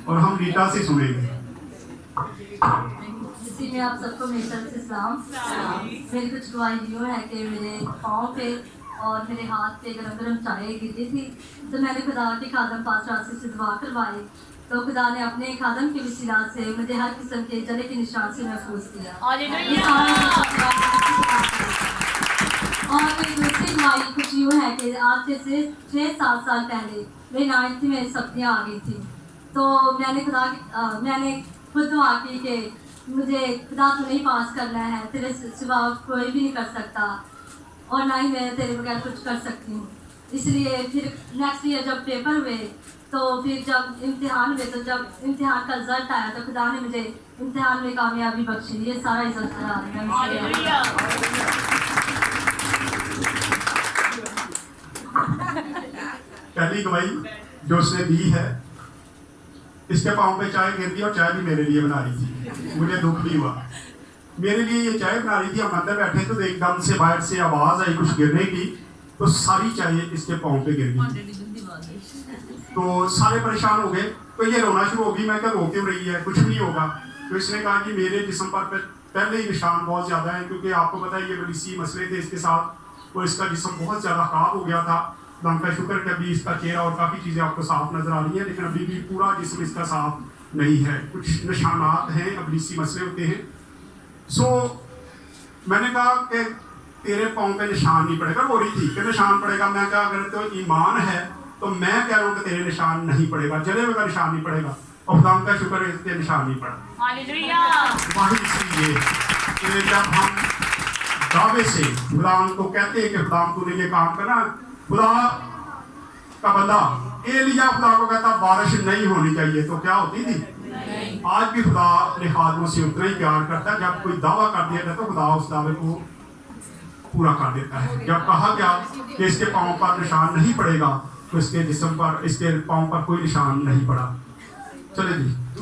اور ہم ریٹا سے سنیں گے. اسی میں آپ سب کو میری طرف سے سلام. میری کچھ دعائیں یہ ہے کہ میرے پاؤں پہ اور میرے ہاتھ پہ گرم گرم چائے گرتی تھی تو میں نے خدا کے خادم پاس راستے سے دعا کروائی تو خدا نے اپنے خادم کی وسیلہ سے مجھے ہر قسم کے جلے کے نشان سے محفوظ کیا. اور میری دوسری دعائی کچھ یوں ہے کہ آج سے 6-7 سال پہلے میری 9th میں سبزیاں آ گئی تھیں تو میں نے خود دعا کی کہ مجھے خدا تو نہیں پاس کرنا ہے، تیرے سوا کوئی بھی نہیں کر سکتا اور نہ ہی میں تیرے بغیر کچھ کر سکتی ہوں. اس لیے پھر نیکسٹ ایئر جب پیپر ہوئے تو پھر جب امتحان ہوئے تو جب امتحان کا رزلٹ آیا تو خدا نے مجھے امتحان میں کامیابی بخشی. یہ سارا عزت پہلی گواہی جو اس نے دی ہے، اس کے پاؤں پہ چائے گر دی اور چائے بھی میرے لیے بنا رہی تھی. مجھے دکھ بھی ہوا. میرے لیے یہ چائے بنا رہی تھی، ہم اندر بیٹھے تو ایک دم سے باہر سے آواز آئی کچھ گرنے کی تو ساری چائے اس کے پاؤں پہ گر گئی. تو سارے پریشان ہو گئے تو یہ رونا شروع ہو گئی. میں کہا رو کیوں رہی ہے، کچھ نہیں ہوگا. تو اس نے کہا کہ میرے جسم پر پہلے ہی نشان بہت زیادہ ہیں کیونکہ آپ کو پتہ ہے یہ ولیسی مسئلے تھے اس کے ساتھ، وہ اس کا جسم بہت زیادہ خراب ہو گیا تھا. اللہ کا شکر کہ ابھی اس کا چہرہ اور کافی چیزیں آپ کو صاف نظر آ رہی ہیں، لیکن ابھی بھی پورا جسم اس کا صاف نہیں ہے. کچھ نشانات ہیں، ابلیسی مسئلے ہوتے ہیں. میں نے کہا کہ تیرے پاؤں پہ نشان نہیں پڑے گا. رو رہی تھی کہ نشان پڑے گا. میں کہا اگر تو ایمان ہے تو میں کہہ رہا ہوں کہ تیرے نشان نہیں پڑے گا، جلے ہوئے کا نشان نہیں پڑے گا. اور خدا کا شکر ہے کہ نشان نہیں پڑا. وہی اس لیے کہ جب ہم دعوے سے خدا کو کہتے ہیں کہ خدا تو نے یہ کام کرنا، خدا کا بندہ ایلیا خدا کو کہتا بارش نہیں ہونی چاہیے تو کیا ہوتی تھی؟ آج بھی خدا اپنے خادموں سے اتنا ہی پیار کرتا ہے. جب کوئی دعویٰ کر دیا جاتا ہے تو خدا اس دعوے کو پورا کر دیتا ہے. جب کہا گیا کہ اس کے پاؤں پر نشان نہیں پڑے گا تو اس کے جسم پر، اس کے پاؤں پر کوئی نشان نہیں پڑا. چلے جی.